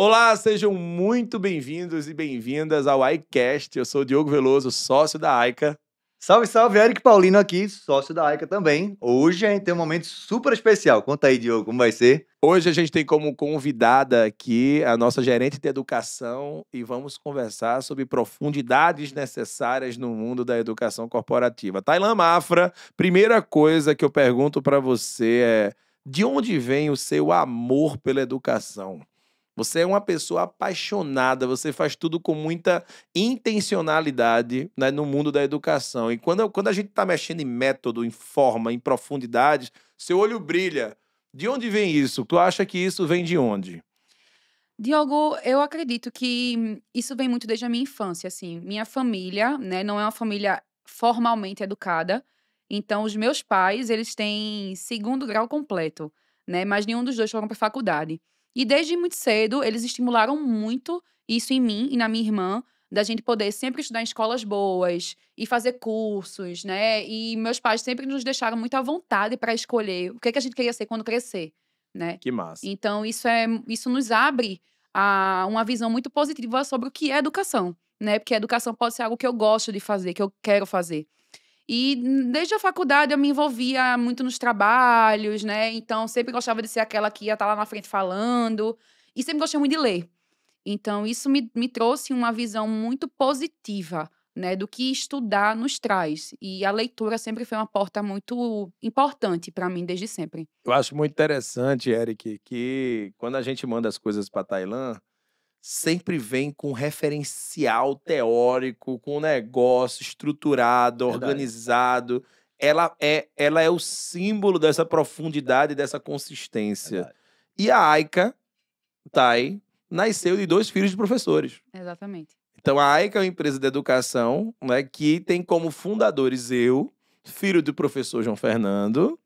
Olá, sejam muito bem-vindos e bem-vindas ao iCast. Eu sou o Diogo Veloso, sócio da AICA. Salve, salve, Eric Paulino aqui, sócio da AICA também. Hoje a gente tem um momento super especial. Conta aí, Diogo, como vai ser? Hoje a gente tem como convidada aqui a nossa gerente de educação e vamos conversar sobre profundidades necessárias no mundo da educação corporativa. Tailan Mafra, primeira coisa que eu pergunto para você é: de onde vem o seu amor pela educação? Você é uma pessoa apaixonada, você faz tudo com muita intencionalidade, né, no mundo da educação. E quando a gente está mexendo em método, em forma, em profundidades, seu olho brilha. De onde vem isso? Tu acha que isso vem de onde? Diogo, eu acredito que isso vem muito desde a minha infância, assim. Minha família, né, não é uma família formalmente educada. Então, os meus pais, eles têm segundo grau completo, né, mas nenhum dos dois foram para faculdade. E desde muito cedo, eles estimularam muito isso em mim e na minha irmã, da gente poder sempre estudar em escolas boas e fazer cursos, né? E meus pais sempre nos deixaram muito à vontade para escolher o que a gente queria ser quando crescer, né? Que massa. Então, isso nos abre a uma visão muito positiva sobre o que é educação, né? Porque a educação pode ser algo que eu gosto de fazer, que eu quero fazer. E desde a faculdade eu me envolvia muito nos trabalhos, né? Então, sempre gostava de ser aquela que ia estar lá na frente falando. E sempre gostei muito de ler. Então, isso me trouxe uma visão muito positiva, né, do que estudar nos traz. E a leitura sempre foi uma porta muito importante para mim, desde sempre. Eu acho muito interessante, Eric, que quando a gente manda as coisas para Tailã, sempre vem com referencial teórico, com um negócio estruturado, Verdade. organizado. Ela é o símbolo dessa profundidade, dessa consistência. Verdade. E a AICA, Thay, nasceu de 2 filhos de professores. Exatamente. Então, a AICA é uma empresa de educação, né, que tem como fundadores eu, filho do professor João Fernando.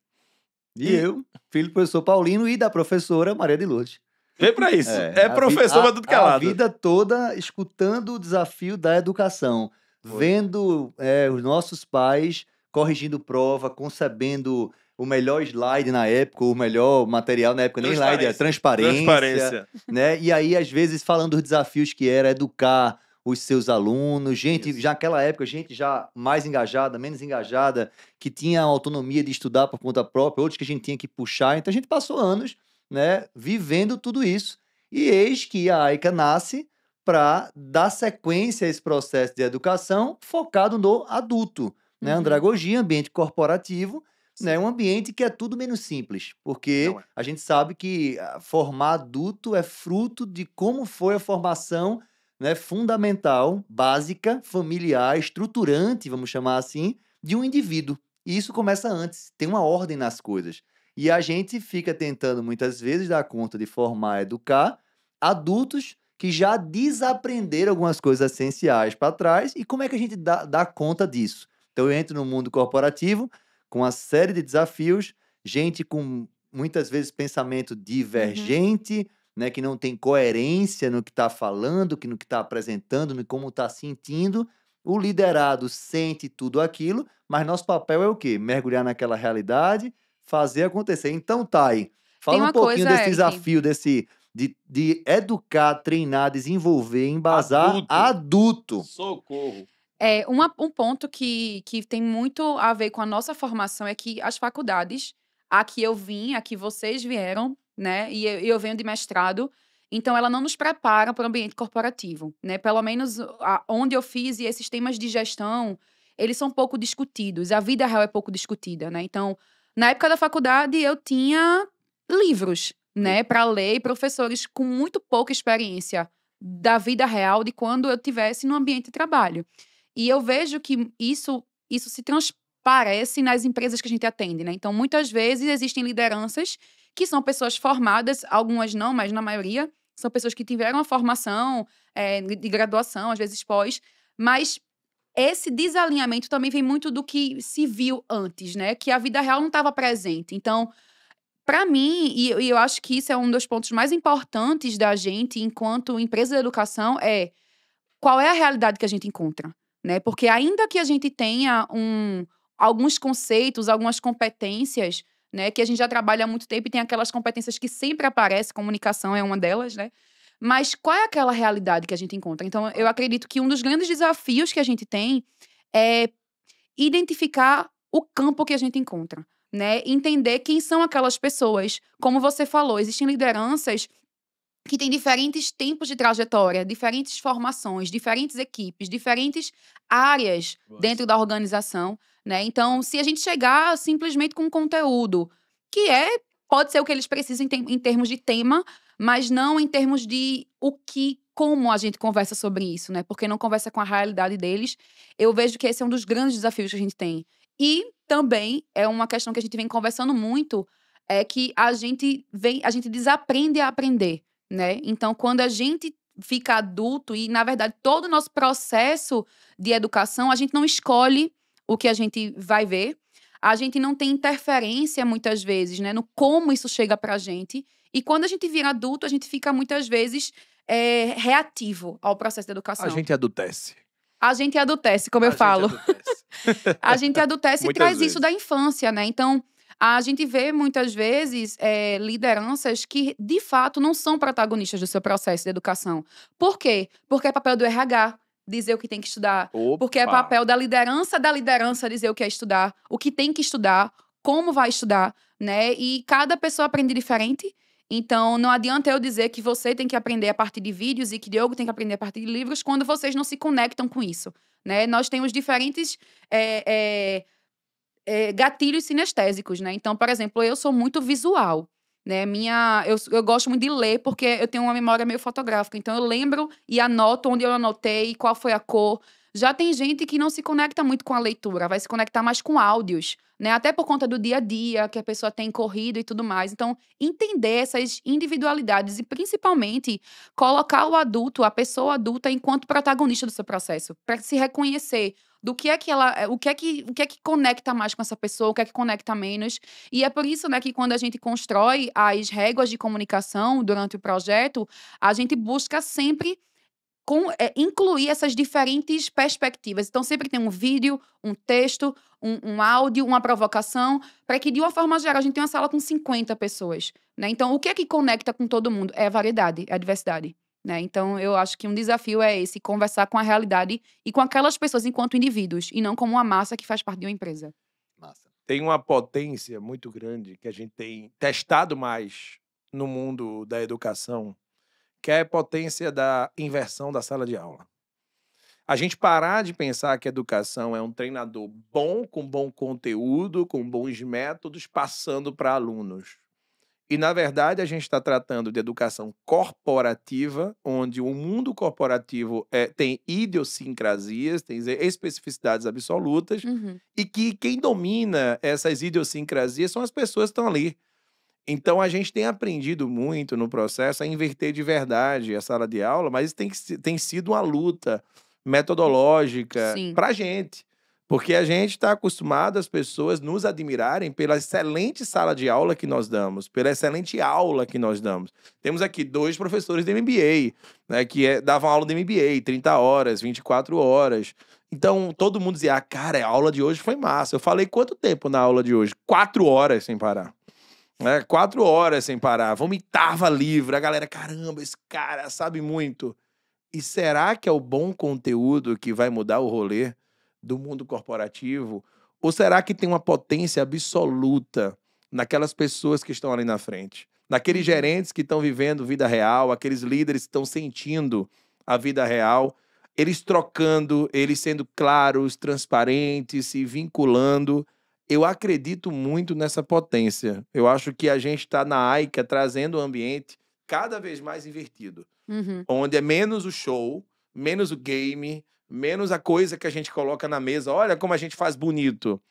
E eu, filho do professor Paulino e da professora Maria de Lourdes. Vem pra isso. É a professor pra tudo que é a lado. vida toda escutando o desafio da educação, Foi. vendo os nossos pais corrigindo prova, concebendo o melhor slide na época, o melhor material na época, nem slide, é transparência. Né? E aí, às vezes, falando dos desafios que era educar os seus alunos, gente, Isso. já naquela época, gente já mais engajada, menos engajada, que tinha autonomia de estudar por conta própria, outros que a gente tinha que puxar. Então, a gente passou anos, né, vivendo tudo isso. E eis que a AICA nasce para dar sequência a esse processo de educação focado no adulto, né? Uhum. Andragogia, ambiente corporativo, né? Um ambiente que é tudo menos simples, porque Não é. a gente sabe que formar adulto é fruto de como foi a formação, né, fundamental, básica, familiar, estruturante, vamos chamar assim, de um indivíduo. E isso começa antes, tem uma ordem nas coisas. E a gente fica tentando muitas vezes dar conta de formar, educar adultos que já desaprenderam algumas coisas essenciais para trás. E como é que a gente dá conta disso? Então eu entro no mundo corporativo com uma série de desafios, gente com muitas vezes pensamento divergente, né, que não tem coerência no que está falando, no que está apresentando, no como está sentindo. O liderado sente tudo aquilo, mas nosso papel é o quê? Mergulhar naquela realidade, fazer acontecer. Então, Thay, fala uma um pouquinho coisa, desse Eric. desafio, de educar, treinar, desenvolver, embasar adulto. Socorro. Um ponto que tem muito a ver com a nossa formação é que as faculdades, a que eu vim, a que vocês vieram, né? E eu venho de mestrado, então ela não nos prepara para o ambiente corporativo, né? Pelo menos onde eu fiz, e esses temas de gestão, eles são pouco discutidos. A vida real é pouco discutida, né? Então, na época da faculdade, eu tinha livros, né, para ler, e professores com muito pouca experiência da vida real de quando eu tivesse no ambiente de trabalho. E eu vejo que isso se transparece nas empresas que a gente atende, né? Então, muitas vezes existem lideranças que são pessoas formadas, algumas não, mas na maioria são pessoas que tiveram a formação de graduação, às vezes pós, mas esse desalinhamento também vem muito do que se viu antes, né? Que a vida real não estava presente. Então, para mim, e eu acho que isso é um dos pontos mais importantes da gente enquanto empresa de educação, é qual é a realidade que a gente encontra, né? Porque ainda que a gente tenha alguns conceitos, algumas competências, né, que a gente já trabalha há muito tempo e tem aquelas competências que sempre aparecem, comunicação é uma delas, né? Mas qual é aquela realidade que a gente encontra? Então, eu acredito que um dos grandes desafios que a gente tem é identificar o campo que a gente encontra, né? Entender quem são aquelas pessoas. Como você falou, existem lideranças que têm diferentes tempos de trajetória, diferentes formações, diferentes equipes, diferentes áreas dentro da organização, né? Então, se a gente chegar simplesmente com conteúdo, que pode ser o que eles precisam em termos de tema, mas não em termos de como a gente conversa sobre isso, né? Porque não conversa com a realidade deles. Eu vejo que esse é um dos grandes desafios que a gente tem. E também é uma questão que a gente vem conversando muito, é que a gente desaprende a aprender, né? Então, quando a gente fica adulto e, na verdade, todo o nosso processo de educação, a gente não escolhe o que a gente vai ver. A gente não tem interferência, muitas vezes, né? No como isso chega pra gente. E quando a gente vira adulto, a gente fica, muitas vezes, reativo ao processo de educação. A gente adultece. A gente adultece, como eu falo. Adultece. A gente adultece e Muitas traz vezes. isso da infância, né? Então, a gente vê, muitas vezes, lideranças que, de fato, não são protagonistas do seu processo de educação. Por quê? Porque é papel do RH dizer o que tem que estudar. Porque é papel da liderança dizer o que é estudar, o que tem que estudar, como vai estudar, né? E cada pessoa aprende diferente. Então, não adianta eu dizer que você tem que aprender a partir de vídeos e que Diogo tem que aprender a partir de livros quando vocês não se conectam com isso, né? Nós temos diferentes gatilhos sinestésicos, né? Então, por exemplo, eu sou muito visual, né? Eu gosto muito de ler porque eu tenho uma memória meio fotográfica. Então, eu lembro e anoto onde eu anotei, qual foi a cor. Já tem gente que não se conecta muito com a leitura, vai se conectar mais com áudios, né? Até por conta do dia a dia que a pessoa tem corrido e tudo mais. Então, entender essas individualidades e, principalmente, colocar o adulto, a pessoa adulta, enquanto protagonista do seu processo, para se reconhecer do que é que o que é que conecta mais com essa pessoa, o que é que conecta menos. E é por isso, né, que quando a gente constrói as réguas de comunicação durante o projeto, a gente busca sempre incluir essas diferentes perspectivas. Então, sempre tem um vídeo, um texto, um áudio, uma provocação, para que, de uma forma geral, a gente tenha uma sala com 50 pessoas, né? Então, o que é que conecta com todo mundo? É a variedade, é a diversidade, né? Então, eu acho que um desafio é esse, conversar com a realidade e com aquelas pessoas enquanto indivíduos, e não como uma massa que faz parte de uma empresa. Massa. Tem uma potência muito grande que a gente tem testado mais no mundo da educação, que é a potência da inversão da sala de aula. A gente parar de pensar que a educação é um treinador bom, com bom conteúdo, com bons métodos, passando para alunos. E, na verdade, a gente está tratando de educação corporativa, onde o mundo corporativo tem idiosincrasias, tem especificidades absolutas, e que quem domina essas idiosincrasias são as pessoas que estão ali. Então, a gente tem aprendido muito no processo a inverter de verdade a sala de aula, mas isso tem sido uma luta metodológica para a gente. Porque a gente está acostumado as pessoas nos admirarem pela excelente sala de aula que nós damos, pela excelente aula que nós damos. Temos aqui 2 professores de MBA, né, que davam aula de MBA, 30 horas, 24 horas. Então, todo mundo dizia, cara, a aula de hoje foi massa. Eu falei, quanto tempo na aula de hoje? 4 horas sem parar. 4 horas sem parar. Vomitava livro. A galera, caramba, esse cara sabe muito. E será que é o bom conteúdo que vai mudar o rolê do mundo corporativo? Ou será que tem uma potência absoluta naquelas pessoas que estão ali na frente? Naqueles gerentes que estão vivendo vida real, aqueles líderes que estão sentindo a vida real, eles trocando, eles sendo claros, transparentes, se vinculando. Eu acredito muito nessa potência. Eu acho que a gente está na AICA trazendo um ambiente cada vez mais invertido. Onde é menos o show, menos o game, menos a coisa que a gente coloca na mesa. Olha como a gente faz bonito.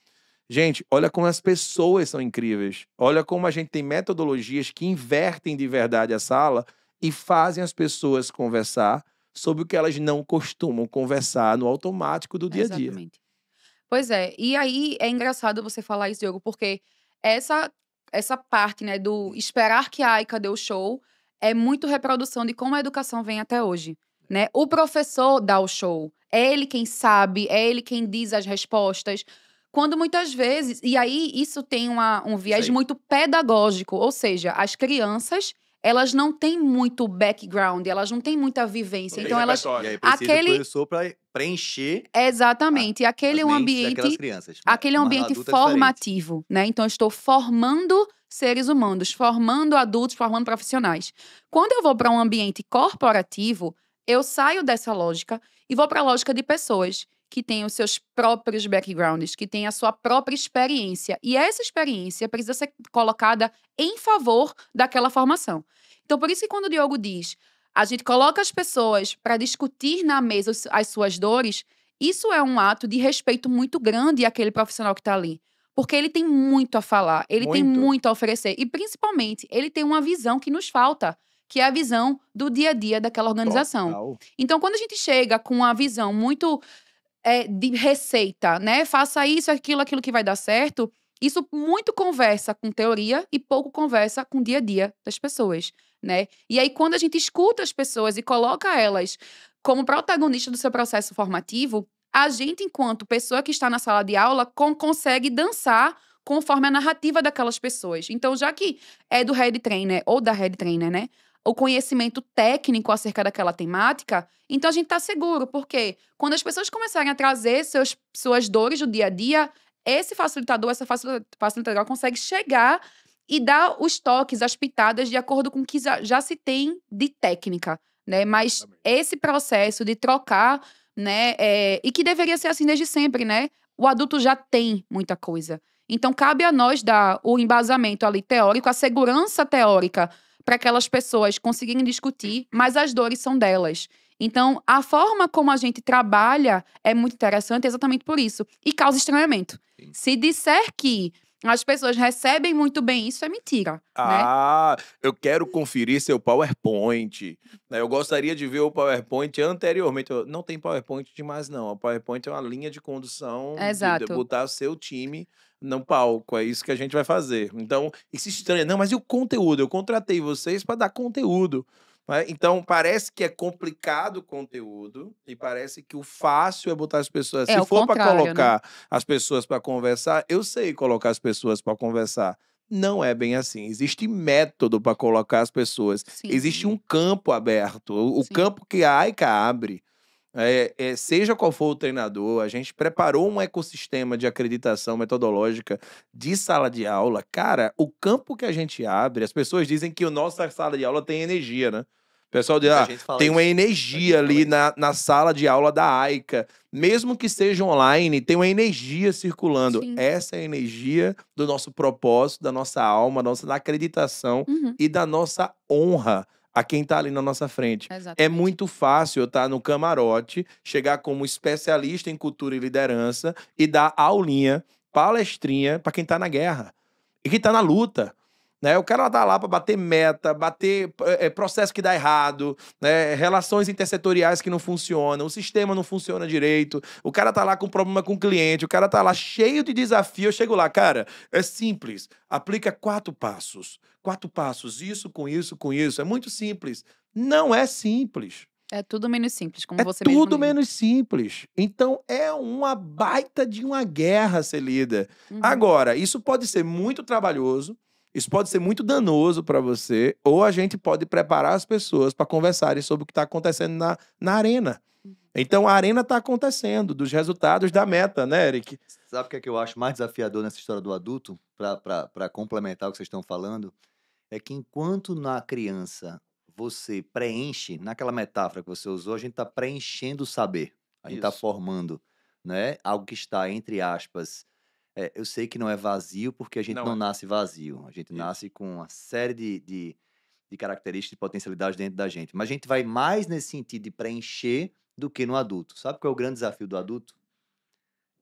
Gente, olha como as pessoas são incríveis. Olha como a gente tem metodologias que invertem de verdade a sala e fazem as pessoas conversar sobre o que elas não costumam conversar no automático do dia a dia. Exatamente. Pois é. E aí, é engraçado você falar isso, Diogo, porque essa parte, né, do esperar que a AICA dê o show é muito reprodução de como a educação vem até hoje, né? O professor dá o show. É ele quem sabe, é ele quem diz as respostas. Quando muitas vezes... E aí, isso tem um viés muito pedagógico. Ou seja, as crianças, elas não têm muito background, elas não têm muita vivência. Então, elas. E aí precisa Aquele- do professor para preencher Exatamente. Aquele é as um mentes daquelas ambiente. crianças. Aquele é um Mas no ambiente adulto é diferente. formativo, né? Então, eu estou formando seres humanos, formando adultos, formando profissionais. Quando eu vou para um ambiente corporativo, eu saio dessa lógica e vou para a lógica de pessoas que têm os seus próprios backgrounds, que têm a sua própria experiência. E essa experiência precisa ser colocada em favor daquela formação. Então, por isso que quando o Diogo diz, a gente coloca as pessoas para discutir na mesa as suas dores, isso é um ato de respeito muito grande àquele profissional que está ali. Porque ele tem muito a falar, ele tem Muito. muito a oferecer. E, principalmente, ele tem uma visão que nos falta, que é a visão do dia a dia daquela organização. Total. Então, quando a gente chega com uma visão muito de receita, né? Faça isso, aquilo que vai dar certo. Isso muito conversa com teoria e pouco conversa com o dia a dia das pessoas, né? E aí, quando a gente escuta as pessoas e coloca elas como protagonista do seu processo formativo, a gente, enquanto pessoa que está na sala de aula, consegue dançar conforme a narrativa daquelas pessoas. Então, já que é do head trainer ou da head trainer, né? O conhecimento técnico acerca daquela temática, então a gente tá seguro, porque quando as pessoas começarem a trazer suas dores do dia a dia, esse facilitador, essa facilitadora consegue chegar e dar os toques, as pitadas de acordo com o que já se tem de técnica, né? Mas esse processo de trocar, né? E que deveria ser assim desde sempre, né? O adulto já tem muita coisa. Então, cabe a nós dar o embasamento ali teórico, a segurança teórica para aquelas pessoas conseguirem discutir, mas as dores são delas. Então, a forma como a gente trabalha é muito interessante exatamente por isso. E causa estranhamento. Sim. Se disser que as pessoas recebem muito bem isso, é mentira, né? Ah, eu quero conferir seu PowerPoint. Né? Eu gostaria de ver o PowerPoint anteriormente. Não tem PowerPoint demais, não. O PowerPoint é uma linha de condução de Exato. botar seu time no palco. É isso que a gente vai fazer. Então, isso estranha. Não, mas e o conteúdo? Eu contratei vocês para dar conteúdo. Né? Então, parece que é complicado o conteúdo e parece que o fácil é botar as pessoas. É Se o for para contrário, né? colocar as pessoas para conversar, eu sei colocar as pessoas para conversar. Não é bem assim. Existe método para colocar as pessoas. Sim. Existe um campo aberto. O Sim. campo que a AICA abre. Seja qual for o treinador, a gente preparou um ecossistema de acreditação metodológica de sala de aula. Cara, o campo que a gente abre, as pessoas dizem que a nossa sala de aula tem energia, né? O pessoal diz, Muita gente fala tem uma isso. energia Muita gente ali fala na sala de aula da AICA. Mesmo que seja online, tem uma energia circulando. Sim. Essa é a energia do nosso propósito, da nossa alma, da nossa acreditação Uhum. e da nossa honra a quem está ali na nossa frente. É Exatamente. muito fácil eu estar no camarote, chegar como especialista em cultura e liderança e dar aulinha, palestrinha para quem está na guerra e quem está na luta. Né? O cara tá lá para bater meta, bater processo que dá errado, né? Relações intersetoriais que não funcionam, o sistema não funciona direito, o cara tá lá com problema com o cliente, o cara tá lá cheio de desafio. Eu chego lá, cara, é simples, aplica 4 passos. 4 passos, isso, com isso, com isso. É muito simples. Não é simples. É tudo menos simples, como É você mesmo tudo diz. menos simples. Então, é uma baita de uma guerra a ser lida. Uhum. Agora, isso pode ser muito trabalhoso, isso pode ser muito danoso para você, ou a gente pode preparar as pessoas para conversarem sobre o que está acontecendo na arena. Então, a arena está acontecendo, dos resultados da meta, né, Eric? Sabe o que é que eu acho mais desafiador nessa história do adulto? Para complementar o que vocês estão falando, é que enquanto na criança você preenche, naquela metáfora que você usou, a gente está preenchendo o saber. A gente está Isso. formando, né? Algo que está, entre aspas, eu sei que não é vazio, porque a gente Não não é. nasce vazio. A gente Isso. nasce com uma série de características e potencialidades dentro da gente. Mas a gente vai mais nesse sentido de preencher do que no adulto. Sabe qual é o grande desafio do adulto?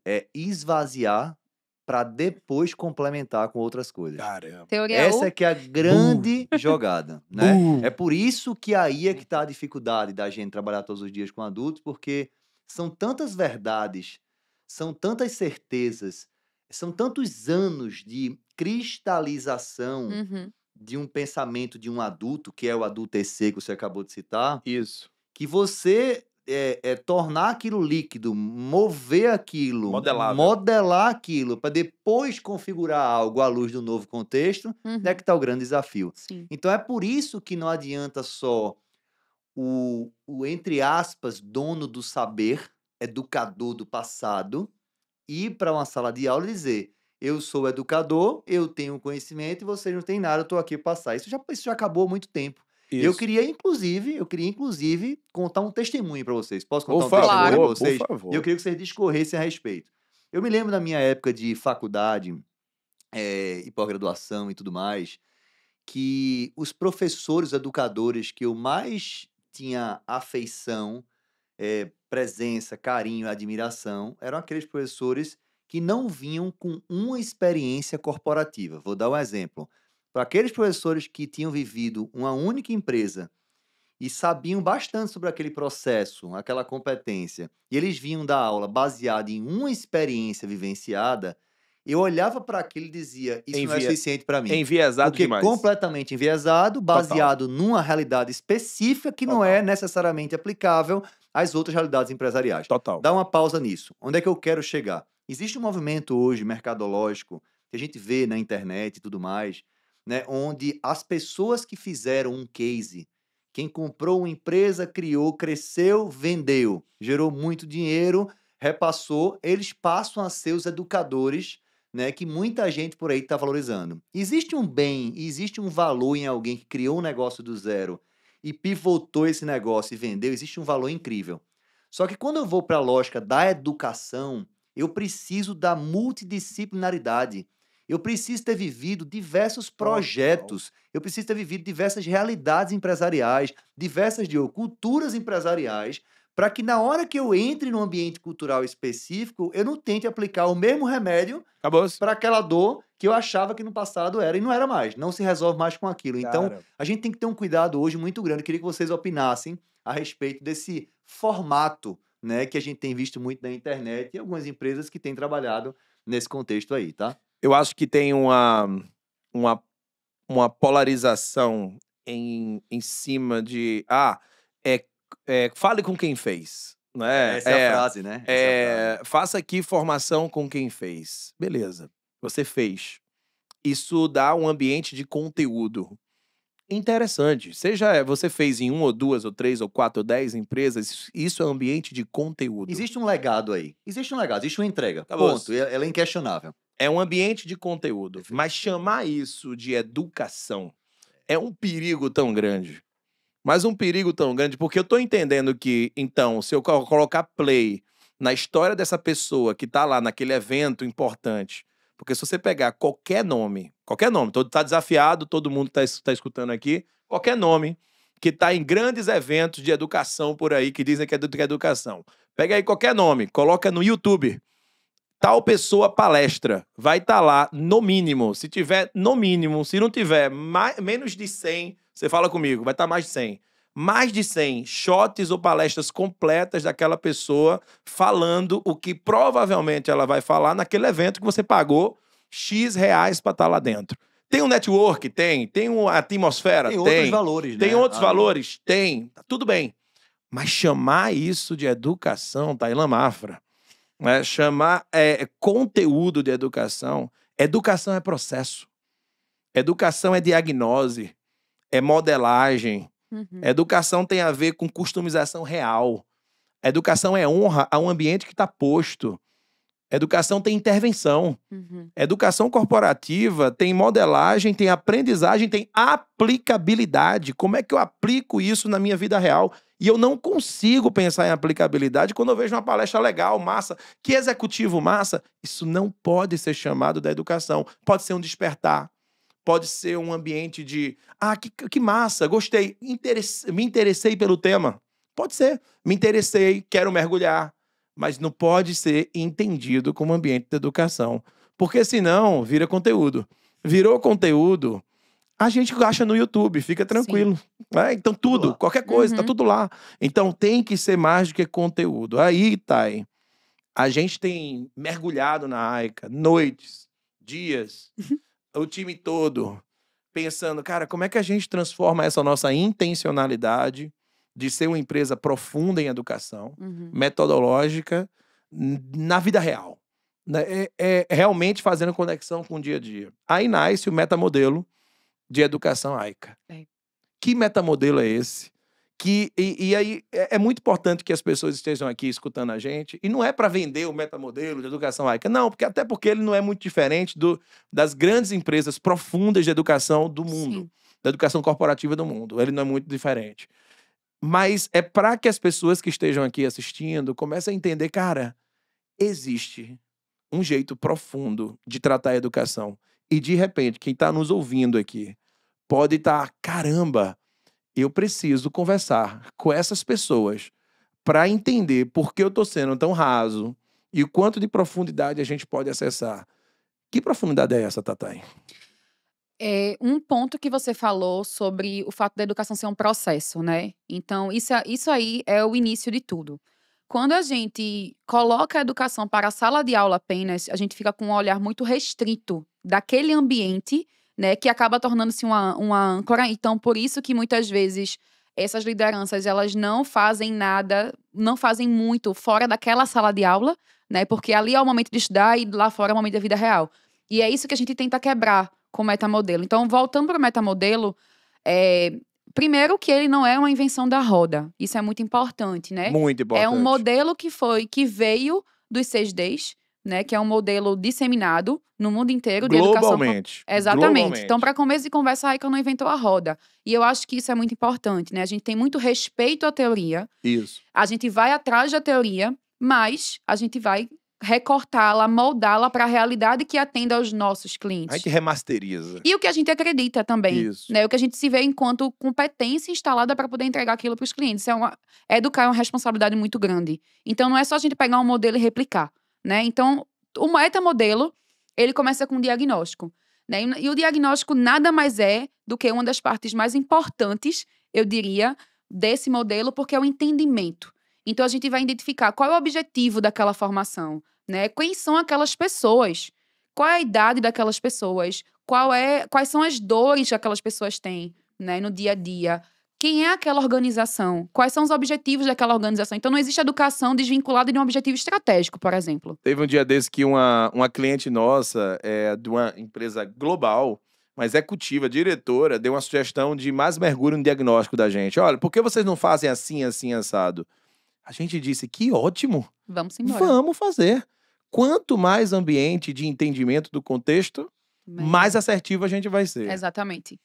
É esvaziar para depois complementar com outras coisas. Caramba. Teoria Essa U. é que é a grande jogada, né? Buh. É por isso que aí é que tá a dificuldade da gente trabalhar todos os dias com adultos, porque são tantas verdades, são tantas certezas, são tantos anos de cristalização Uhum. de um pensamento de um adulto, que é o adulto EC que você acabou de citar, Isso. que você tornar aquilo líquido, mover aquilo, Modelável. modelar aquilo, para depois configurar algo à luz do novo contexto, Uhum. é que está o grande desafio. Sim. Então é por isso que não adianta só entre aspas, dono do saber, educador do passado, ir para uma sala de aula e dizer: eu sou educador, eu tenho conhecimento e vocês não têm nada, eu estou aqui para passar. Isso já acabou há muito tempo. Eu Isso. queria, inclusive, contar um testemunho para vocês. Posso Por contar um testemunho Claro. para favor, vocês? por favor. E eu queria que vocês discorressem a respeito. Eu me lembro da minha época de faculdade e pós-graduação e tudo mais, que os professores educadores que eu mais tinha afeição, presença, carinho, admiração, eram aqueles professores que não vinham com uma experiência corporativa. Vou dar um exemplo. Para aqueles professores que tinham vivido uma única empresa e sabiam bastante sobre aquele processo, aquela competência, e eles vinham da aula baseado em uma experiência vivenciada, eu olhava para aquilo e dizia: isso não é suficiente para mim. Enviesado Porque demais. completamente enviesado, baseado numa realidade específica que não é necessariamente aplicável às outras realidades empresariais. Total. Dá uma pausa nisso. Onde é que eu quero chegar? Existe um movimento hoje mercadológico que a gente vê na internet e tudo mais, né, onde as pessoas que fizeram um case, quem comprou uma empresa, criou, cresceu, vendeu, gerou muito dinheiro, repassou, eles passam a ser os educadores, né, que muita gente por aí está valorizando. Existe um bem, existe um valor em alguém que criou um negócio do zero e pivotou esse negócio e vendeu, existe um valor incrível. Só que quando eu vou para a lógica da educação, eu preciso da multidisciplinaridade. Eu preciso ter vivido diversos projetos, eu preciso ter vivido diversas realidades empresariais, diversas culturas empresariais, para que na hora que eu entre num ambiente cultural específico, eu não tente aplicar o mesmo remédio Acabou-se. para aquela dor que eu achava que no passado era e não era mais, não se resolve mais com aquilo. Então, Cara, a gente tem que ter um cuidado hoje muito grande. Eu queria que vocês opinassem a respeito desse formato, né, que a gente tem visto muito na internet e algumas empresas que têm trabalhado nesse contexto aí, tá? eu acho que tem uma polarização em cima de fale com quem fez, né? Essa é a frase, né? Essa é a frase. Faça aqui formação com quem fez. Beleza, você fez. Isso dá um ambiente de conteúdo interessante. Seja você fez em 1 ou 2 ou 3 ou 4 ou 10 empresas, isso é um ambiente de conteúdo. Existe um legado aí. Existe um legado, existe uma entrega. Acabou-se. Ponto. Ela é inquestionável. É um ambiente de conteúdo. Perfeito. Mas chamar isso de educação é um perigo tão grande. Mas um perigo tão grande, porque eu tô entendendo que, então, se eu colocar play na história dessa pessoa que tá lá naquele evento importante, porque se você pegar qualquer nome, tá desafiado, todo mundo tá escutando aqui, qualquer nome que tá em grandes eventos de educação por aí, que dizem que é educação. Pega aí qualquer nome, coloca no YouTube. Tal pessoa palestra, vai estar lá no mínimo, se tiver no mínimo, se não tiver menos de 100, você fala comigo, vai estar mais de 100. Mais de 100 shots ou palestras completas daquela pessoa falando o que provavelmente ela vai falar naquele evento que você pagou X reais para estar lá dentro. Tem um network? Tem uma atmosfera? Tem outros valores, né? Tem outros valores? Tem. Tá tudo bem. Mas chamar isso de educação, Tailan Mafra, né? Chamar conteúdo de educação. Educação é processo. Educação é diagnose. É modelagem. Educação tem a ver com customização real. Educação é honra a um ambiente que está posto. Educação tem intervenção. Educação corporativa tem modelagem, tem aprendizagem, tem aplicabilidade. Como é que eu aplico isso na minha vida real? E eu não consigo pensar em aplicabilidade quando eu vejo uma palestra legal, massa. Que executivo massa? Isso não pode ser chamado da educação. Pode ser um despertar. Pode ser um ambiente de... que massa, gostei. Me interessei pelo tema. Pode ser. Me interessei, quero mergulhar. Mas não pode ser entendido como ambiente de educação. Porque senão vira conteúdo. Virou conteúdo, a gente acha no YouTube, fica tranquilo. Né? Então tudo, qualquer coisa, tá tudo lá. Então tem que ser mais do que conteúdo. Aí, Thay, a gente tem mergulhado na AICA, noites, dias, o time todo, pensando, cara, como é que a gente transforma essa nossa intencionalidade de ser uma empresa profunda em educação, Uhum. metodológica, na vida real. Né? É realmente fazendo conexão com o dia a dia. Aí nasce o metamodelo de educação AICA. É. Que metamodelo é esse? E aí é muito importante que as pessoas estejam aqui escutando a gente. E não é para vender o metamodelo de educação AICA, não, até porque ele não é muito diferente das grandes empresas profundas de educação do mundo, Sim. da educação corporativa do mundo. Ele não é muito diferente. Mas é para que as pessoas que estejam aqui assistindo comecem a entender, cara, existe um jeito profundo de tratar a educação. E, de repente, quem está nos ouvindo aqui pode estar, caramba, eu preciso conversar com essas pessoas para entender por que eu estou sendo tão raso e o quanto de profundidade a gente pode acessar. Que profundidade é essa, Tatay? É um ponto que você falou sobre o fato da educação ser um processo, né? Então, isso aí é o início de tudo. Quando a gente coloca a educação para a sala de aula apenas, a gente fica com um olhar muito restrito daquele ambiente, né? Que acaba tornando-se uma âncora. Então, por isso que muitas vezes essas lideranças, elas não fazem nada, não fazem muito fora daquela sala de aula, né? Porque ali é o momento de estudar e lá fora é o momento da vida real. E é isso que a gente tenta quebrar com o metamodelo. Então, voltando para o metamodelo, primeiro que ele não é uma invenção da roda. Isso é muito importante, né? Muito importante. É um modelo que veio dos 6Ds, né? Que é um modelo disseminado no mundo inteiro de educação. Globalmente. Exatamente. Globalmente. Então, para começo de conversa, a AICA não inventou a roda. E eu acho que isso é muito importante, né? A gente tem muito respeito à teoria. Isso. A gente vai atrás da teoria, mas a gente vai recortá-la, moldá-la para a realidade que atenda aos nossos clientes. A gente remasteriza. E o que a gente acredita também. Isso. Né? O que a gente se vê enquanto competência instalada para poder entregar aquilo para os clientes. Educar é uma responsabilidade muito grande. Então, não é só a gente pegar um modelo e replicar. Né? Então, o metamodelo, ele começa com um diagnóstico. Né? E o diagnóstico nada mais é do que uma das partes mais importantes, eu diria, desse modelo, porque é o entendimento. Então, a gente vai identificar qual é o objetivo daquela formação. Né? Quem são aquelas pessoas? Qual é a idade daquelas pessoas? Quais são as dores que aquelas pessoas têm, né, no dia a dia? Quem é aquela organização? Quais são os objetivos daquela organização? Então, não existe educação desvinculada de um objetivo estratégico, por exemplo. Teve um dia desse que uma cliente nossa, de uma empresa global, uma executiva, diretora, deu uma sugestão de mais mergulho no diagnóstico da gente. Olha, por que vocês não fazem assim, assim, assado? A gente disse, que ótimo. Vamos embora. Vamos fazer. Quanto mais ambiente de entendimento do contexto, mais assertivo a gente vai ser. Exatamente.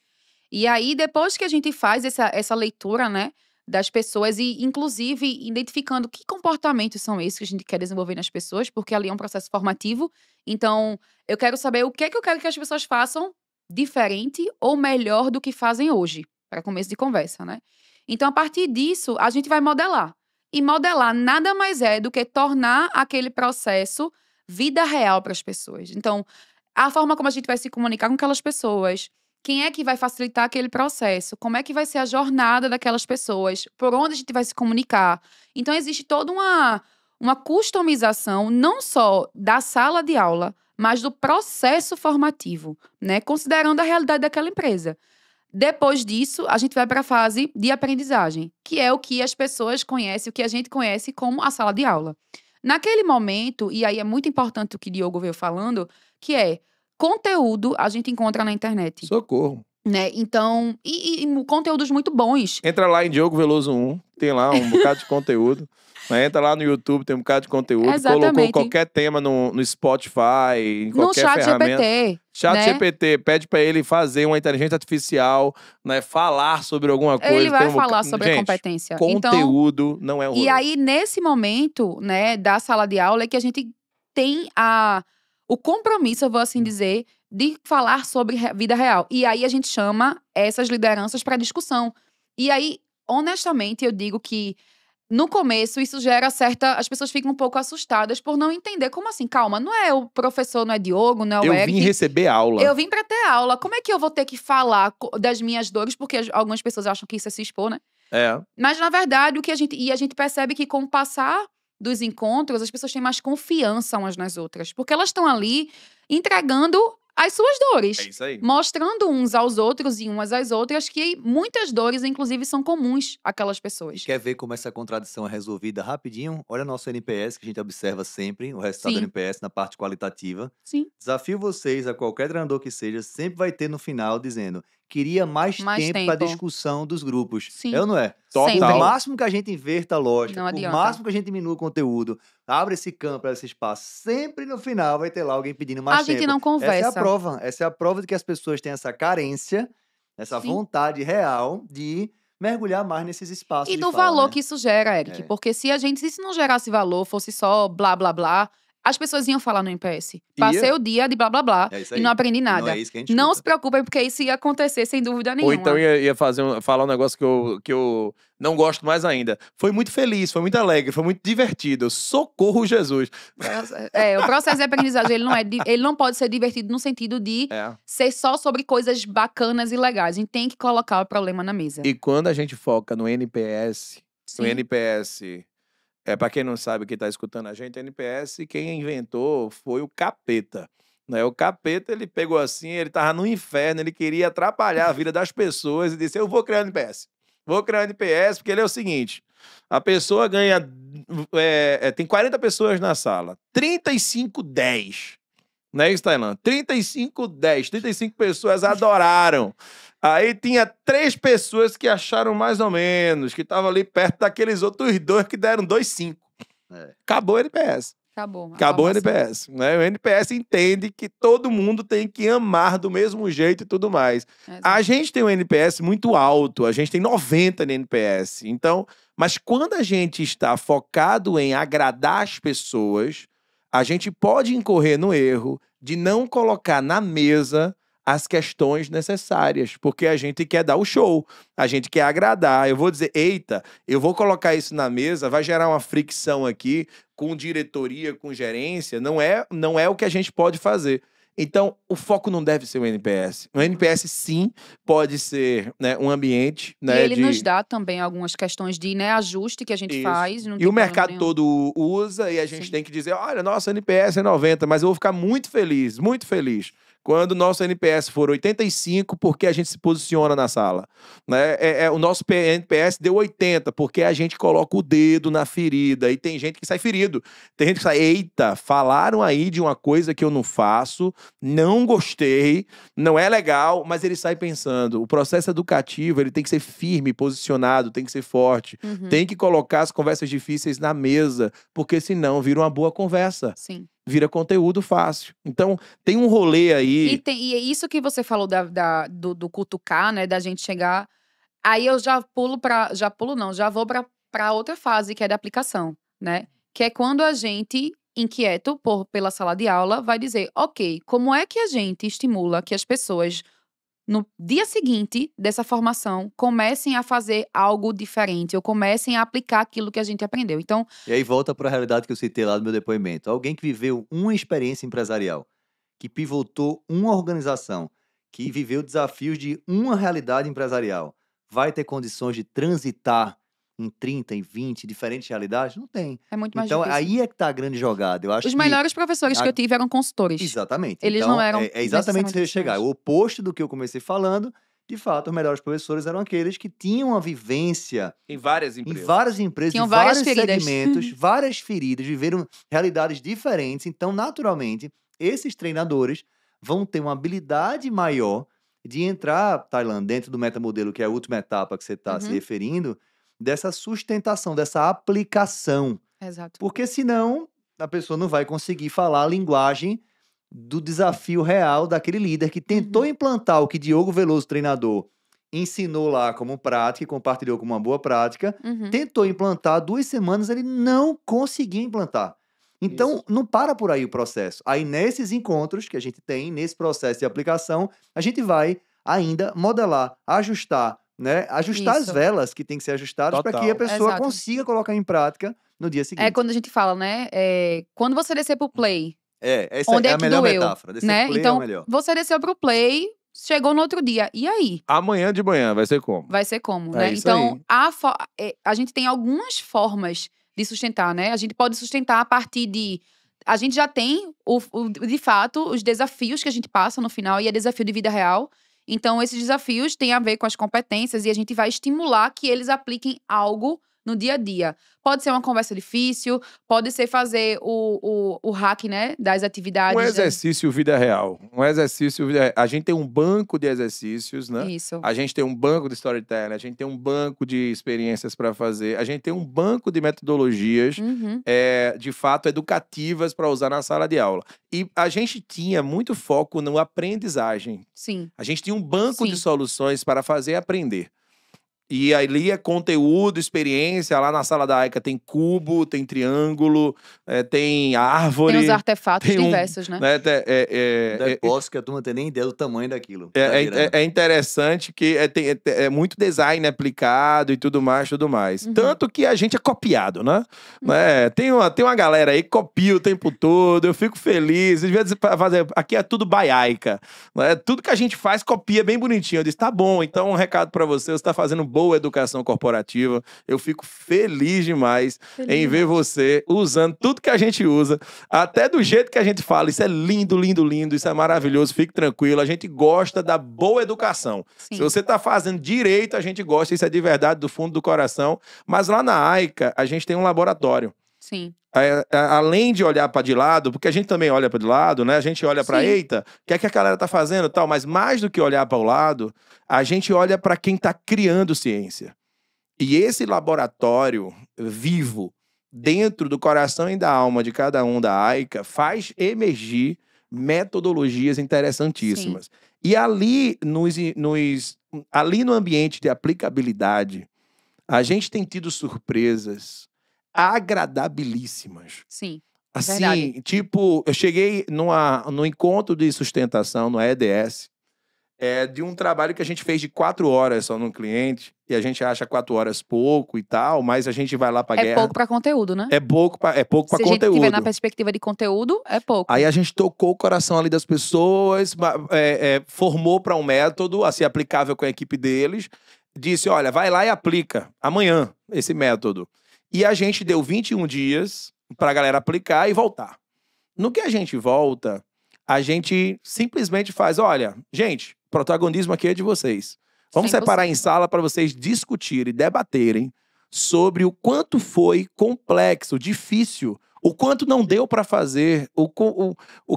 E aí, depois que a gente faz essa leitura, né, das pessoas e, inclusive, identificando que comportamentos são esses que a gente quer desenvolver nas pessoas, porque ali é um processo formativo. Então, eu quero saber o que é que eu quero que as pessoas façam diferente ou melhor do que fazem hoje, para começo de conversa, né? Então, a partir disso, a gente vai modelar. E modelar nada mais é do que tornar aquele processo vida real para as pessoas. Então, a forma como a gente vai se comunicar com aquelas pessoas, quem é que vai facilitar aquele processo, como é que vai ser a jornada daquelas pessoas, por onde a gente vai se comunicar. Então, existe toda uma customização, não só da sala de aula, mas do processo formativo, né? Considerando a realidade daquela empresa. Depois disso, a gente vai para a fase de aprendizagem, que é o que as pessoas conhecem, o que a gente conhece como a sala de aula. Naquele momento, e aí é muito importante o que o Diogo veio falando, que é conteúdo a gente encontra na internet. Socorro. Né? Então, e conteúdos muito bons. Entra lá em Diogo Veloso 1, tem lá um bocado de conteúdo. Mas entra lá no YouTube, tem um bocado de conteúdo. Exatamente. Colocou qualquer tema no Spotify, em No qualquer chat ferramenta. GPT. Chat né? GPT, pede pra ele fazer uma inteligência artificial, né, falar sobre alguma coisa. Ele vai tem um falar sobre a Gente, competência. Então, conteúdo não é um e aí, nesse momento, né, da sala de aula, é que a gente tem o compromisso, eu vou assim dizer, de falar sobre vida real. E aí, a gente chama essas lideranças para discussão. E aí, honestamente, eu digo que no começo, isso gera as pessoas ficam um pouco assustadas por não entender. Como assim? Calma, não é o professor, não é Diogo, não é o Eu Eric. vim receber aula. Eu vim pra ter aula. Como é que eu vou ter que falar das minhas dores? Porque algumas pessoas acham que isso é se expor, né? É. Mas, na verdade, a gente percebe que com o passar dos encontros, as pessoas têm mais confiança umas nas outras. Porque elas estão ali entregando as suas dores. É isso aí. Mostrando uns aos outros e umas às outras que muitas dores, inclusive, são comuns àquelas E pessoas. quer ver como essa contradição é resolvida rapidinho? Olha nosso NPS, que a gente observa sempre, o resultado do Sim. NPS na parte qualitativa. Sim, Desafio vocês, a qualquer treinador que seja, sempre vai ter no final dizendo: queria mais mais tempo para tempo. discussão dos grupos. Sim. É ou não é? Total. Sempre. Por máximo que a gente inverta a lógica, Não por adianta. máximo que a gente diminua o conteúdo, abre esse campo, esse espaço, sempre no final vai ter lá alguém pedindo mais A gente tempo. não Essa é a conversa. prova. Essa é a prova de que as pessoas têm essa carência, essa Sim. vontade real de mergulhar mais nesses espaços E de do fala, valor né? que isso gera, Eric. É. Porque se isso não gerasse valor, fosse só blá, blá, blá, as pessoas iam falar no NPS. Passei o dia de blá, blá, blá É isso e aí. não aprendi E não nada. é isso que a gente Não escuta. se preocupem, porque isso ia acontecer sem dúvida Ou nenhuma. então ia falar um negócio que eu não gosto mais ainda. Foi muito feliz, foi muito alegre, foi muito divertido. Socorro, Jesus. O processo de aprendizagem, ele não pode ser divertido no sentido de É. ser só sobre coisas bacanas e legais. A gente tem que colocar o problema na mesa. E quando a gente foca no NPS, Sim. o NPS, para quem não sabe, quem tá escutando a gente, NPS, quem inventou foi o capeta. Né? O capeta, ele pegou assim, ele tava no inferno, ele queria atrapalhar a vida das pessoas e disse: eu vou criar NPS. Vou criar NPS, porque ele é o seguinte: a pessoa ganha. Tem 40 pessoas na sala, 35-10. Não é isso, Tailã? 35-10. 35 pessoas adoraram. Aí tinha 3 pessoas que acharam mais ou menos, que estavam ali perto daqueles outros 2 que deram 2,5. É. Acabou o NPS. Acabou. Acabou o formação. NPS. Né? O NPS entende que todo mundo tem que amar do mesmo jeito e tudo mais. Exato. A gente tem um NPS muito alto, a gente tem 90 no NPS. Então, mas quando a gente está focado em agradar as pessoas, a gente pode incorrer no erro de não colocar na mesa as questões necessárias, porque a gente quer dar o show, a gente quer agradar. Eu vou dizer: eita, eu vou colocar isso na mesa, vai gerar uma fricção aqui com diretoria, com gerência. Não é o que a gente pode fazer. Então, o foco não deve ser o NPS. O NPS, sim, pode ser, né, um ambiente, né, E ele nos dá também algumas questões de, né, ajuste que a gente Isso. faz. Não E tem o problema mercado nenhum. todo usa, e a gente Sim. tem que dizer: olha, nosso NPS é 90, mas eu vou ficar muito feliz, quando o nosso NPS for 85, porque a gente se posiciona na sala. Né? O nosso NPS deu 80, porque a gente coloca o dedo na ferida. E tem gente que sai ferido. Tem gente que sai: eita, falaram aí de uma coisa que eu não faço, não gostei, não é legal, mas ele sai pensando. O processo educativo, ele tem que ser firme, posicionado, tem que ser forte. Uhum. Tem que colocar as conversas difíceis na mesa, porque senão vira uma boa conversa. Sim. Vira conteúdo fácil. Então, tem um rolê aí. E é isso que você falou do cutucar, né? Da gente chegar. Aí eu já vou pra outra fase, que é da aplicação, né? Que é quando a gente, inquieto pela sala de aula, vai dizer: ok, como é que a gente estimula que as pessoas, no dia seguinte dessa formação, comecem a fazer algo diferente, ou comecem a aplicar aquilo que a gente aprendeu? Então, E aí volta para a realidade que eu citei lá no meu depoimento. Alguém que viveu uma experiência empresarial, que pivotou uma organização, que viveu desafios de uma realidade empresarial, vai ter condições de transitar em 30, em 20 diferentes realidades? Não tem. é muito mais Então, difícil. aí é que tá a grande jogada. Eu acho Os que melhores professores que eu tive eram consultores. Exatamente. Eles Então, não eram é exatamente isso que eu ia chegar. necessariamente O oposto do que eu comecei falando, de fato, os melhores professores eram aqueles que tinham uma vivência Em várias em empresas. várias empresas, Tinham em várias vários feridas. segmentos, várias feridas, viveram realidades diferentes. Então, naturalmente, esses treinadores vão ter uma habilidade maior de entrar, Tailândia, dentro do metamodelo, que é a última etapa que você está se Uhum. referindo, dessa sustentação, dessa aplicação. Exato. Porque senão a pessoa não vai conseguir falar a linguagem do desafio real daquele líder que tentou implantar o que Diogo Veloso, treinador, ensinou lá como prática e compartilhou como uma boa prática, Uhum. tentou implantar 2 semanas, ele não conseguiu implantar. Então, Isso. não para por aí o processo. Aí, nesses encontros que a gente tem, nesse processo de aplicação, a gente vai ainda modelar, ajustar, né? Ajustar as Isso. velas que tem que ser ajustadas para que a Total. pessoa Exato. consiga colocar em prática no dia seguinte. É quando a gente fala, né? Quando você descer pro play, Essa onde é é a que melhor doeu, metáfora. Descer né? pro play é o Então, melhor. você desceu pro play, chegou no outro dia. E aí? Amanhã de manhã vai ser como? Vai ser como, É né? isso Então, a gente tem algumas formas de sustentar, né? A gente pode sustentar a partir de a gente já tem, de fato, os desafios que a gente passa no final, e é desafio de vida real. Então, esses desafios têm a ver com as competências e a gente vai estimular que eles apliquem algo no dia a dia. Pode ser uma conversa difícil, pode ser fazer o hack, né, das atividades. Um exercício vida real. Um exercício vida real. A gente tem um banco de exercícios, né? Isso. A gente tem um banco de storytelling, a gente tem um banco de experiências para fazer, a gente tem um banco de metodologias, Uhum. de fato, educativas para usar na sala de aula. E a gente tinha muito foco na aprendizagem. Sim. A gente tinha um banco de Sim. soluções para fazer aprender. E ali é conteúdo, experiência. Lá na sala da AICA tem cubo, tem triângulo, tem árvore. Tem os artefatos tem um- diversos, né? né? Depósito que a turma tem nem ideia do tamanho daquilo. que tá girando. É interessante que é muito design aplicado e tudo mais, tudo mais. Uhum. Tanto que a gente é copiado, né? Tem uma galera aí que copia o tempo todo, eu fico feliz. Às vezes, aqui é tudo baiaica, né? Tudo que a gente faz, copia bem bonitinho. Eu disse, tá bom, então um recado pra você está fazendo boa educação corporativa. Eu fico feliz demais em ver você usando tudo que a gente usa, até do jeito que a gente fala. Isso é lindo, lindo, lindo, isso é maravilhoso. Fique tranquilo, a gente gosta da boa educação. Sim. Se você está fazendo direito, a gente gosta, isso é de verdade, do fundo do coração. Mas lá na AICA, a gente tem um laboratório. Sim. Além de olhar para de lado, porque a gente também olha para de lado, né? A gente olha para, Sim. eita, o que é que a galera tá fazendo e tal, mas mais do que olhar para o lado, a gente olha para quem tá criando ciência. E esse laboratório vivo, dentro do coração e da alma de cada um da AICA, faz emergir metodologias interessantíssimas. E ali, ali no ambiente de aplicabilidade, a gente tem tido surpresas agradabilíssimas. Sim. Assim, Verdade. tipo, eu cheguei no encontro de sustentação, no EDS, de um trabalho que a gente fez de 4 horas só num cliente, e a gente acha 4 horas pouco e tal, mas a gente vai lá pra É guerra. pouco pra conteúdo, né? É pouco pra Se a gente conteúdo. tiver na perspectiva de conteúdo, é pouco. Aí a gente tocou o coração ali das pessoas, formou para um método, assim, aplicável com a equipe deles. Disse, olha, vai lá e aplica amanhã esse método. E a gente deu 21 dias para a galera aplicar e voltar. No que a gente volta, a gente simplesmente faz, olha, gente, o protagonismo aqui é de vocês. Vamos 100%. separar em sala para vocês discutirem, debaterem sobre o quanto foi complexo, difícil, o quanto não deu para fazer,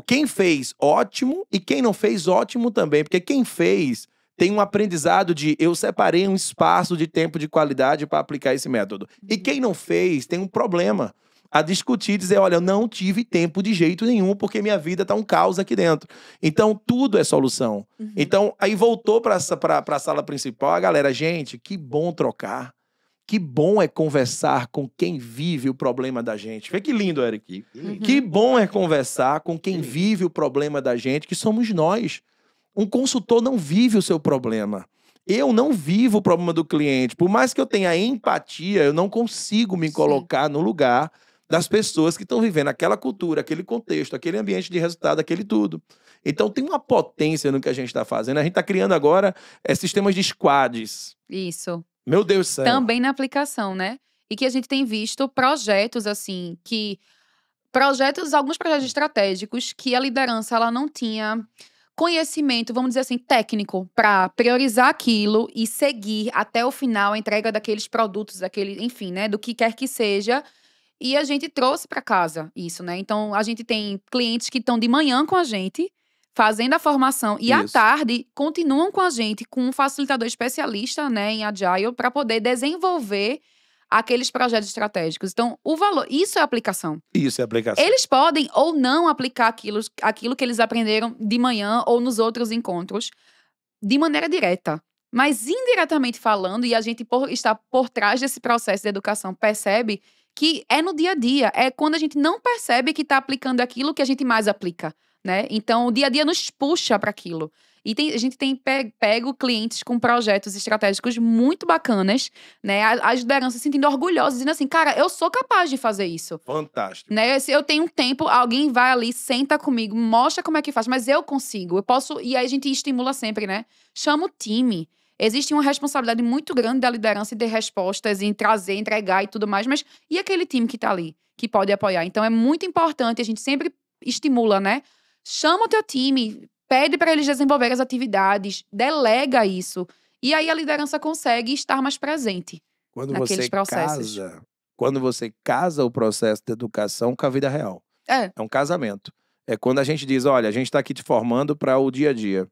quem fez, ótimo, e quem não fez, ótimo também, porque quem fez tem um aprendizado de eu separei um espaço de tempo de qualidade para aplicar esse método. E quem não fez tem um problema a discutir, dizer, olha, eu não tive tempo de jeito nenhum porque minha vida tá um caos aqui dentro. Então, tudo é solução. Uhum. Então, aí voltou para a sala principal, a galera, gente, que bom trocar. Que bom é conversar com quem vive o problema da gente. Vê que lindo, Eric. Uhum. Que bom é conversar com quem vive o problema da gente, que somos nós. Um consultor não vive o seu problema. Eu não vivo o problema do cliente. Por mais que eu tenha empatia, eu não consigo me Sim. colocar no lugar das pessoas que estão vivendo aquela cultura, aquele contexto, aquele ambiente de resultado, aquele tudo. Então tem uma potência no que a gente está fazendo. A gente está criando agora sistemas de squads. Isso. Meu Deus do céu. Também na aplicação, né? E que a gente tem visto projetos, assim, alguns projetos estratégicos que a liderança, ela não tinha conhecimento, vamos dizer assim, técnico para priorizar aquilo e seguir até o final a entrega daqueles produtos, enfim, né, do que quer que seja. E a gente trouxe para casa isso, né? Então, a gente tem clientes que estão de manhã com a gente, fazendo a formação, e à Isso. tarde continuam com a gente com um facilitador especialista, né, em Agile, para poder desenvolver aqueles projetos estratégicos. Então, isso é aplicação. Isso é aplicação. Eles podem ou não aplicar aquilo que eles aprenderam de manhã ou nos outros encontros de maneira direta. Mas indiretamente falando, e a gente está por trás desse processo de educação, percebe que é no dia a dia. É quando a gente não percebe que está aplicando aquilo que a gente mais aplica, né? Então, o dia a dia nos puxa para aquilo. E a gente tem pego clientes com projetos estratégicos muito bacanas, né? As lideranças se sentindo orgulhosas, dizendo assim, cara, eu sou capaz de fazer isso. Fantástico. Né? Se eu tenho um tempo, alguém vai ali, senta comigo, mostra como é que faz, mas eu consigo, eu posso. E aí a gente estimula sempre, né? Chama o time. existe uma responsabilidade muito grande da liderança em ter respostas, em trazer, entregar e tudo mais, mas e aquele time que tá ali, que pode apoiar? Então é muito importante, a gente sempre estimula, né? Chama o teu time, pede para eles desenvolverem as atividades, delega isso. E aí a liderança consegue estar mais presente Quando naqueles você processos. quando você casa o processo de educação com a vida real. É, É um casamento. É quando a gente diz, olha, a gente está aqui te formando para o dia a dia.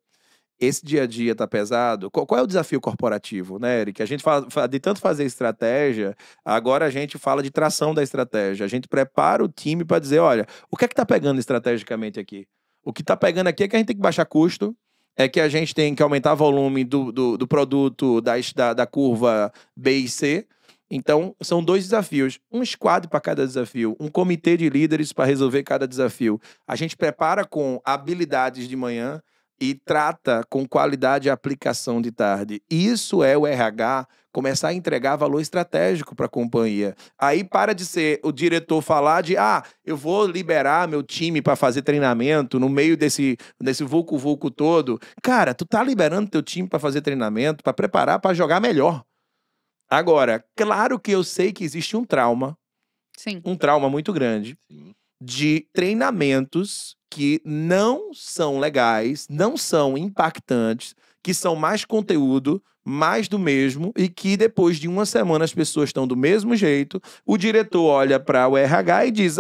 Esse dia a dia tá pesado. Qual é o desafio corporativo, né, Eric? A gente fala de tanto fazer estratégia, agora a gente fala de tração da estratégia. A gente prepara o time para dizer, olha, o que é que tá pegando estrategicamente aqui? O que tá pegando aqui é que a gente tem que baixar custo, é que a gente tem que aumentar o volume do produto da curva B e C. Então, são 2 desafios. Um squad para cada desafio, um comitê de líderes para resolver cada desafio. A gente prepara com habilidades de manhã e trata com qualidade a aplicação de tarde. Isso é o RH começar a entregar valor estratégico para a companhia. Aí para de ser o diretor falar de eu vou liberar meu time para fazer treinamento no meio desse vulco-vulco todo. Cara, tu tá liberando teu time para fazer treinamento, para preparar para jogar melhor. Agora, claro que eu sei que existe um trauma sim. muito grande Sim. de treinamentos que não são legais, não são impactantes, que são mais conteúdo, mais do mesmo, e que depois de uma semana as pessoas estão do mesmo jeito, o diretor olha para o RH e diz,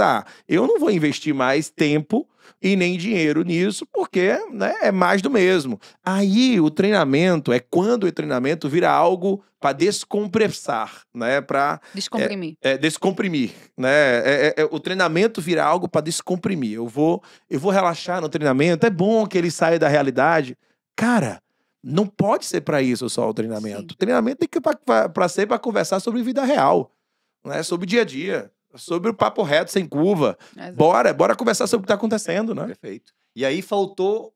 eu não vou investir mais tempo e nem dinheiro nisso, porque né, é mais do mesmo. Aí o treinamento é quando o treinamento vira algo para descompressar, né? Para Descomprimir. descomprimir, né? O treinamento vira algo para descomprimir. Eu vou relaxar no treinamento. É bom que ele saia da realidade. Cara, não pode ser para isso só o treinamento. Sim. O treinamento tem que ser para conversar sobre vida real, né? Sobre dia a dia, sobre o papo reto sem curva. Exato. Bora conversar sobre o que está acontecendo, né? Perfeito. E aí faltou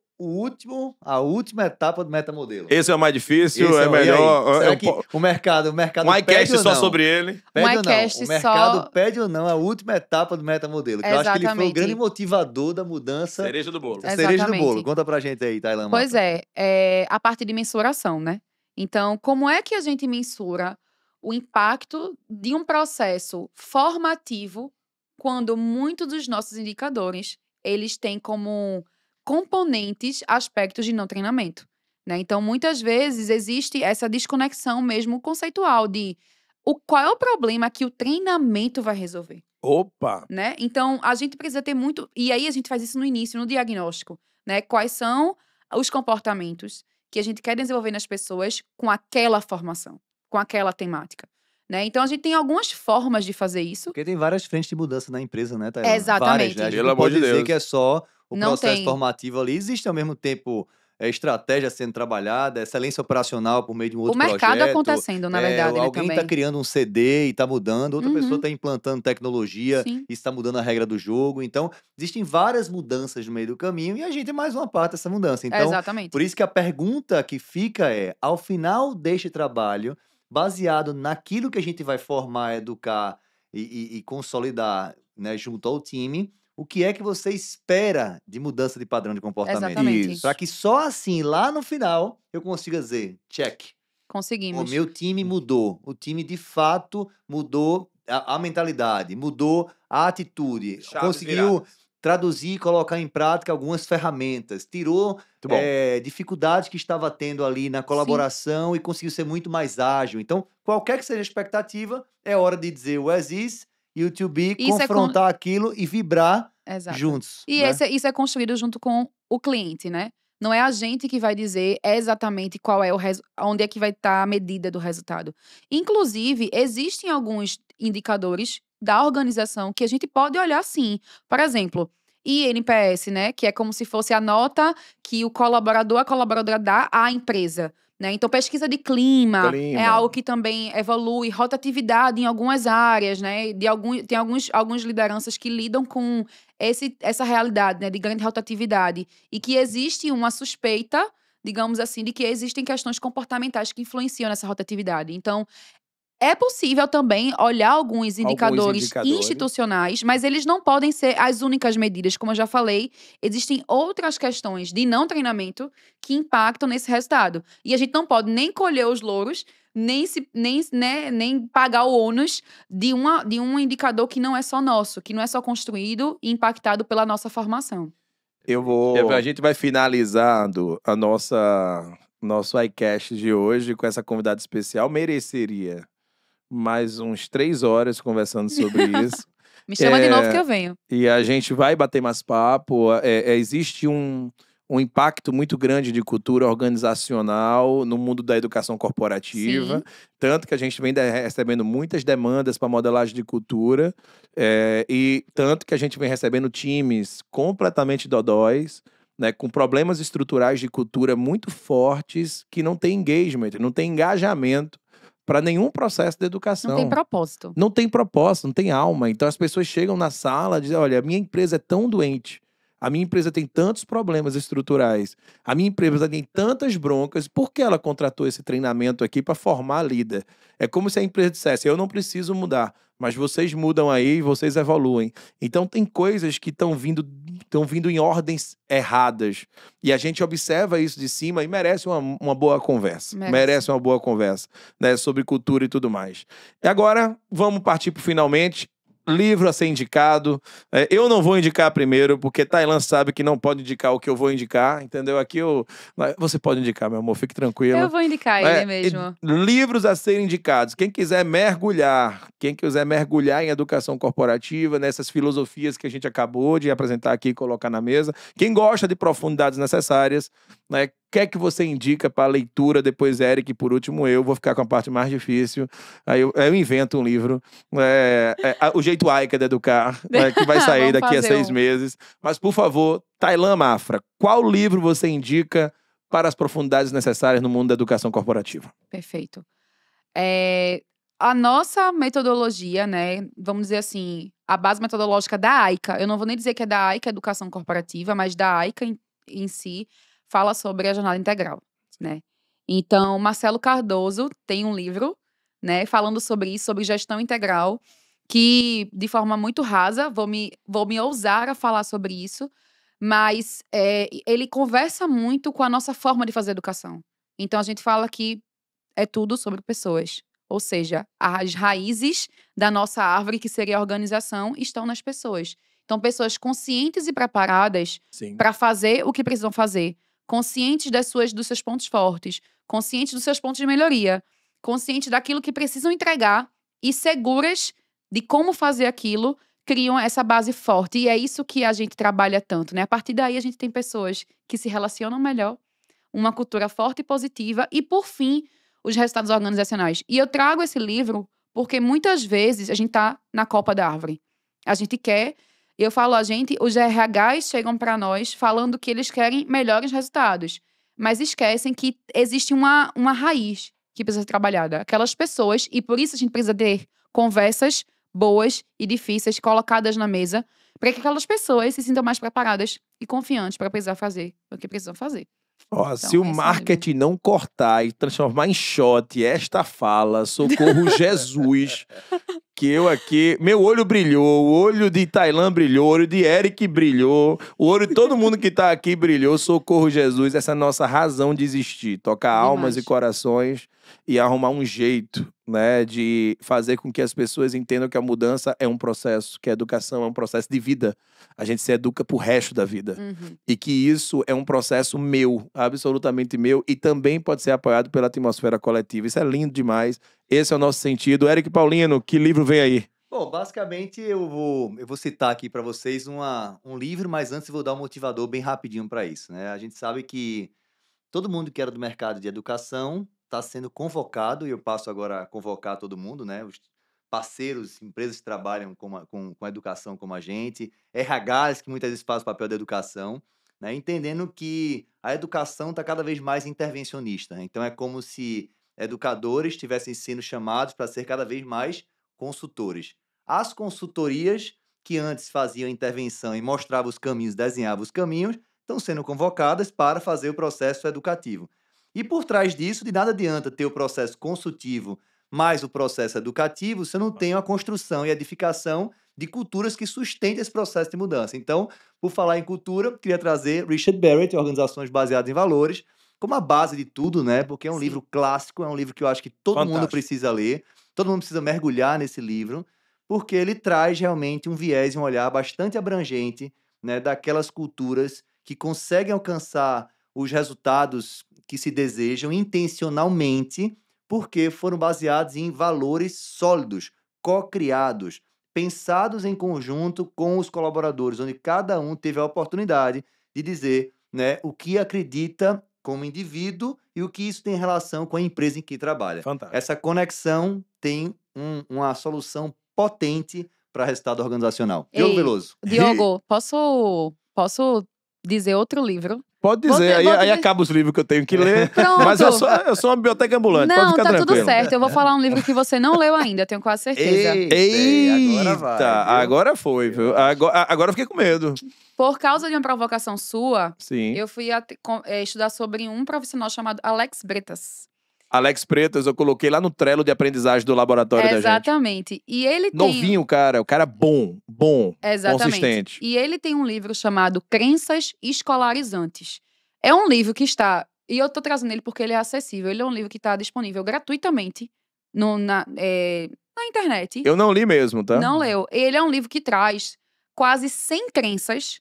a última etapa do metamodelo. Esse é o mais difícil, Esse é e aí? melhor. Será que o mercado Um pede iCast ou só não? sobre ele. Pede Um ou não? iCast O mercado só- pede ou não a última etapa do metamodelo? Que eu acho que ele foi o Exatamente. grande motivador da mudança. Cereja do bolo. A cereja do bolo. Exatamente. Conta pra gente aí, Tailan Pois Mafra. é a parte de mensuração, né? Então, como é que a gente mensura o impacto de um processo formativo quando muitos dos nossos indicadores, eles têm como componentes aspectos de não treinamento, né? Então, muitas vezes existe essa desconexão mesmo conceitual de qual é o problema que o treinamento vai resolver, Opa! né? Então, a gente precisa ter muito. E aí, a gente faz isso no início, no diagnóstico, né? Quais são os comportamentos que a gente quer desenvolver nas pessoas com aquela formação, com aquela temática, né? Então, a gente tem algumas formas de fazer isso. Porque tem várias frentes de mudança na empresa, né, Tailan? Exatamente. Várias, né? A gente Pelo não amor pode de dizer Deus. que é só o Não processo tem. formativo ali. Existe ao mesmo tempo estratégia sendo trabalhada, excelência operacional por meio de um outro O mercado projeto. acontecendo, na verdade, né, Alguém está também. criando um CD e está mudando, outra pessoa Uhum. está implantando tecnologia Sim. e está mudando a regra do jogo. Então, existem várias mudanças no meio do caminho e a gente é mais uma parte dessa mudança. Então, Exatamente. por isso que a pergunta que fica é, ao final deste trabalho, baseado naquilo que a gente vai formar, educar e consolidar, né, junto ao time, o que é que você espera de mudança de padrão de comportamento? Exatamente. Isso. Para que só assim, lá no final, eu consiga dizer, check. O Conseguimos. meu time mudou. O time, de fato, mudou a mentalidade, mudou a atitude. Chaves Conseguiu viradas. traduzir e colocar em prática algumas ferramentas. Tirou Muito bom. dificuldades que estava tendo ali na colaboração e conseguiu ser muito mais ágil. Então, qualquer que seja a expectativa, é hora de dizer o as is e o to be, Isso é confrontar aquilo e vibrar Exato. juntos. E né? isso é construído junto com o cliente, né? Não é a gente que vai dizer exatamente qual é onde é que vai estar a medida do resultado. Inclusive, existem alguns indicadores da organização que a gente pode olhar sim. Por exemplo, INPS, né? Que é como se fosse a nota que o colaborador, a colaboradora dá à empresa. Né? Então, pesquisa de clima é algo que também evolui, rotatividade em algumas áreas, né? Tem algumas lideranças que lidam com essa realidade, né? De grande rotatividade. E que existe uma suspeita, digamos assim, de que existem questões comportamentais que influenciam nessa rotatividade. Então, É possível também olhar alguns indicadores indicadores. institucionais, mas eles não podem ser as únicas medidas. Como eu já falei, existem outras questões de não treinamento que impactam nesse resultado. E a gente não pode nem colher os louros, nem pagar o ônus de um indicador que não é só nosso, que não é só construído e impactado pela nossa formação. A gente vai finalizando a nosso iCast de hoje com essa convidada especial. Mereceria mais uns 3 horas conversando sobre isso. Me chama de novo que eu venho. E a gente vai bater mais papo. Existe um impacto muito grande de cultura organizacional no mundo da educação corporativa. Sim. Tanto que a gente vem recebendo muitas demandas para modelagem de cultura. E tanto que a gente vem recebendo times completamente dodóis, né, com problemas estruturais de cultura muito fortes, que não tem engagement, não tem engajamento para nenhum processo de educação. Não tem propósito. Não tem propósito, não tem alma. Então as pessoas chegam na sala e dizem: olha, a minha empresa é tão doente, a minha empresa tem tantos problemas estruturais, a minha empresa tem tantas broncas, por que ela contratou esse treinamento aqui para formar líder? É como se a empresa dissesse: eu não preciso mudar, mas vocês mudam aí e vocês evoluem. Então tem coisas que estão vindo em ordens erradas. E a gente observa isso de cima e merece uma boa conversa. Merece uma boa conversa, né, sobre cultura e tudo mais. E agora, vamos partir para finalmente. Livro a ser indicado. Eu não vou indicar primeiro, porque Tailan sabe que não pode indicar o que eu vou indicar, entendeu? Você pode indicar, meu amor, fique tranquilo. Eu vou indicar ele mesmo. Livros a serem indicados. Quem quiser mergulhar em educação corporativa, nessas filosofias que a gente acabou de apresentar aqui e colocar na mesa. Quem gosta de profundidades necessárias, né? O que é que você indica para leitura? Depois Eric, e por último eu. Vou ficar com a parte mais difícil. Aí eu invento um livro. O jeito Aika de educar, que vai sair daqui a 6 meses. Mas, por favor, Tailan Mafra, qual livro você indica para as profundidades necessárias no mundo da educação corporativa? Perfeito. A nossa metodologia, né, vamos dizer assim, a base metodológica da AICA, eu não vou nem dizer que é da AICA Educação Corporativa, mas da AICA em si, fala sobre a jornada integral, né? Então, Marcelo Cardoso tem um livro, né, falando sobre isso, sobre gestão integral, que, de forma muito rasa, vou me ousar a falar sobre isso, mas ele conversa muito com a nossa forma de fazer educação. Então, a gente fala que é tudo sobre pessoas. Ou seja, as raízes da nossa árvore, que seria a organização, estão nas pessoas. Então, pessoas conscientes e preparadas para fazer o que precisam fazer. Conscientes dos seus pontos fortes. Conscientes dos seus pontos de melhoria. Conscientes daquilo que precisam entregar e seguras de como fazer aquilo, criam essa base forte. E é isso que a gente trabalha tanto, né? A partir daí, a gente tem pessoas que se relacionam melhor, uma cultura forte e positiva e, por fim, os resultados organizacionais. E eu trago esse livro porque muitas vezes a gente tá na copa da árvore. A gente quer, os RHs chegam para nós falando que eles querem melhores resultados, mas esquecem que existe uma raiz que precisa ser trabalhada. Aquelas pessoas, e por isso a gente precisa ter conversas boas e difíceis colocadas na mesa, para que aquelas pessoas se sintam mais preparadas e confiantes para precisar fazer o que precisam fazer. Então, se o marketing não cortar e transformar em shot esta fala, socorro Jesus, que eu aqui, meu olho brilhou, o olho de Tailan brilhou, o olho de Eric brilhou, o olho de todo mundo que tá aqui brilhou, socorro Jesus, essa é a nossa razão de existir, tocar almas e corações e arrumar um jeito, né, de fazer com que as pessoas entendam que a mudança é um processo, que a educação é um processo de vida. A gente se educa pro resto da vida. E que isso é um processo meu, absolutamente meu, e também pode ser apoiado pela atmosfera coletiva. Isso é lindo demais. Esse é o nosso sentido. Eric Paulino, que livro vem aí? Bom, basicamente eu vou citar aqui para vocês um livro, mas antes eu vou dar um motivador bem rapidinho para isso, né? A gente sabe que todo mundo que era do mercado de educação está sendo convocado, e eu passo agora a convocar todo mundo, né? Os parceiros, empresas que trabalham com a educação como a gente, RHs que muitas vezes fazem o papel da educação, né? Entendendo que a educação está cada vez mais intervencionista. Então é como se educadores estivessem sendo chamados para ser cada vez mais consultores. As consultorias que antes faziam intervenção e mostravam os caminhos, desenhavam os caminhos, estão sendo convocadas para fazer o processo educativo. E por trás disso, de nada adianta ter o processo consultivo mais o processo educativo, você não tem uma construção e edificação de culturas que sustentem esse processo de mudança. Então, por falar em cultura, queria trazer Richard Barrett, Organizações Baseadas em Valores, como a base de tudo, né? Porque é um Sim. livro clássico, é um livro que eu acho que todo mundo Fantástico. precisa ler, todo mundo precisa mergulhar nesse livro, porque ele traz realmente um viés e um olhar bastante abrangente, né, daquelas culturas que conseguem alcançar os resultados que se desejam intencionalmente, porque foram baseados em valores sólidos, co-criados, pensados em conjunto com os colaboradores, onde cada um teve a oportunidade de dizer, né, o que acredita como indivíduo e o que isso tem relação com a empresa em que trabalha. Fantástico. Essa conexão tem uma solução potente para resultado organizacional. Diogo Ei, Veloso. Diogo, posso dizer outro livro? Pode Vou dizer, te- vou aí te- acaba os livros que eu tenho que ler. Pronto. Mas eu sou uma biblioteca ambulante, pode Não, ficar tá tranquilo. tudo certo. Eu vou falar um livro que você não leu ainda, eu tenho quase certeza. Agora vai, viu? Agora foi, viu? Agora eu fiquei com medo. Por causa de uma provocação sua, Sim. eu fui estudar sobre um profissional chamado Alex Bretas. Alex Pretas, eu coloquei lá no Trello de aprendizagem do laboratório da gente. Exatamente. E ele tem... Novinho, o cara bom, Exatamente. consistente. E ele tem um livro chamado Crenças Escolarizantes. É um livro que está... E eu tô trazendo ele porque ele é acessível. Ele é um livro que está disponível gratuitamente na internet. Eu não li mesmo, tá? Não leu. Ele é um livro que traz quase 100 crenças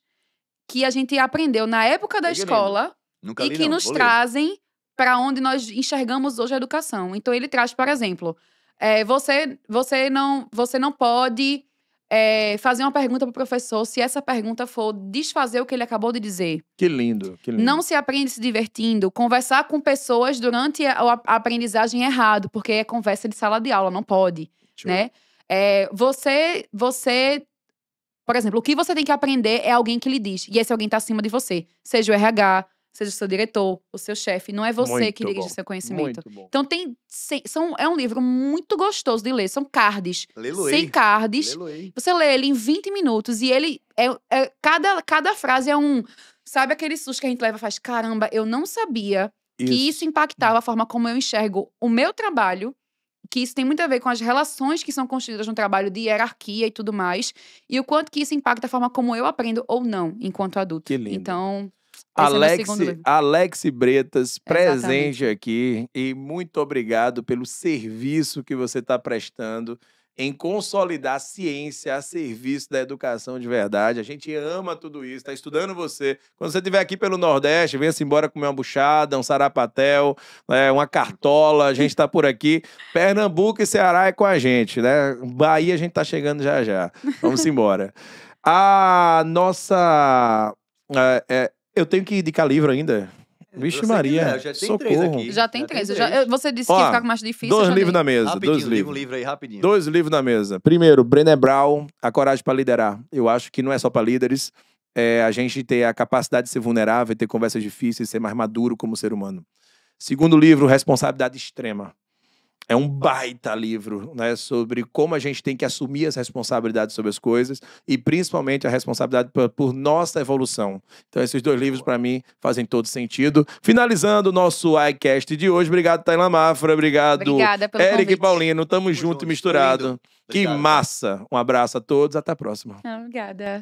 que a gente aprendeu na época da Peguei escola Nunca e li, que não. nos Vou ler. trazem para onde nós enxergamos hoje a educação. Então, ele traz, por exemplo, você não pode fazer uma pergunta para o professor se essa pergunta for desfazer o que ele acabou de dizer. Que lindo, que lindo. Não se aprende se divertindo. Conversar com pessoas durante a aprendizagem é errado, porque é conversa de sala de aula, não pode, Show. né? Por exemplo, o que você tem que aprender é alguém que lhe diz. E esse alguém está acima de você. Seja o RH, seja o seu diretor, o seu chefe. Não é você Muito que dirige bom, o seu conhecimento. Muito bom. Então, é um livro muito gostoso de ler. São cards. Lê-lo 100 aí. cards. Lê-lo aí. Você lê ele em 20 minutos e ele cada frase é um... Sabe aquele susto que a gente leva e faz, caramba, eu não sabia que isso impactava a forma como eu enxergo o meu trabalho, que isso tem muito a ver com as relações que são construídas no trabalho de hierarquia e tudo mais, e o quanto que isso impacta a forma como eu aprendo ou não enquanto adulto. Que lindo. Então, esse é meu segundo livro. Alex Bretas, presente Exatamente. aqui. E muito obrigado pelo serviço que você está prestando em consolidar a ciência a serviço da educação de verdade. A gente ama tudo isso, está estudando você. Quando você estiver aqui pelo Nordeste, venha-se embora comer uma buchada, um sarapatel, uma cartola, a gente está por aqui. Pernambuco e Ceará é com a gente, né? Bahia a gente está chegando já já. Vamos embora. A nossa... eu tenho que indicar livro ainda? Vixe Você Maria, quiser, já tem três socorro. aqui. Já tem três. três. Você disse que Ó, ia ficar mais difícil. Dois já livros dei. na mesa, Rapidinho, dois liga um livros. livro aí, rapidinho. Dois livros na mesa. Primeiro, Brené Brown, A Coragem para Liderar. Eu acho que não é só para líderes. É a gente ter a capacidade de ser vulnerável, ter conversas difíceis, ser mais maduro como ser humano. Segundo livro, Responsabilidade Extrema. É um baita livro, né, sobre como a gente tem que assumir as responsabilidades sobre as coisas e principalmente a responsabilidade por nossa evolução. Então esses dois livros, para mim, fazem todo sentido. Finalizando o nosso iCast de hoje. Obrigado, Tailan Mafra. Obrigado, Obrigada pelo Eric convite. e Paulino. Tamo junto junto, e misturado. lindo. Que Obrigado, massa. Um abraço a todos. Até a próxima. Obrigada.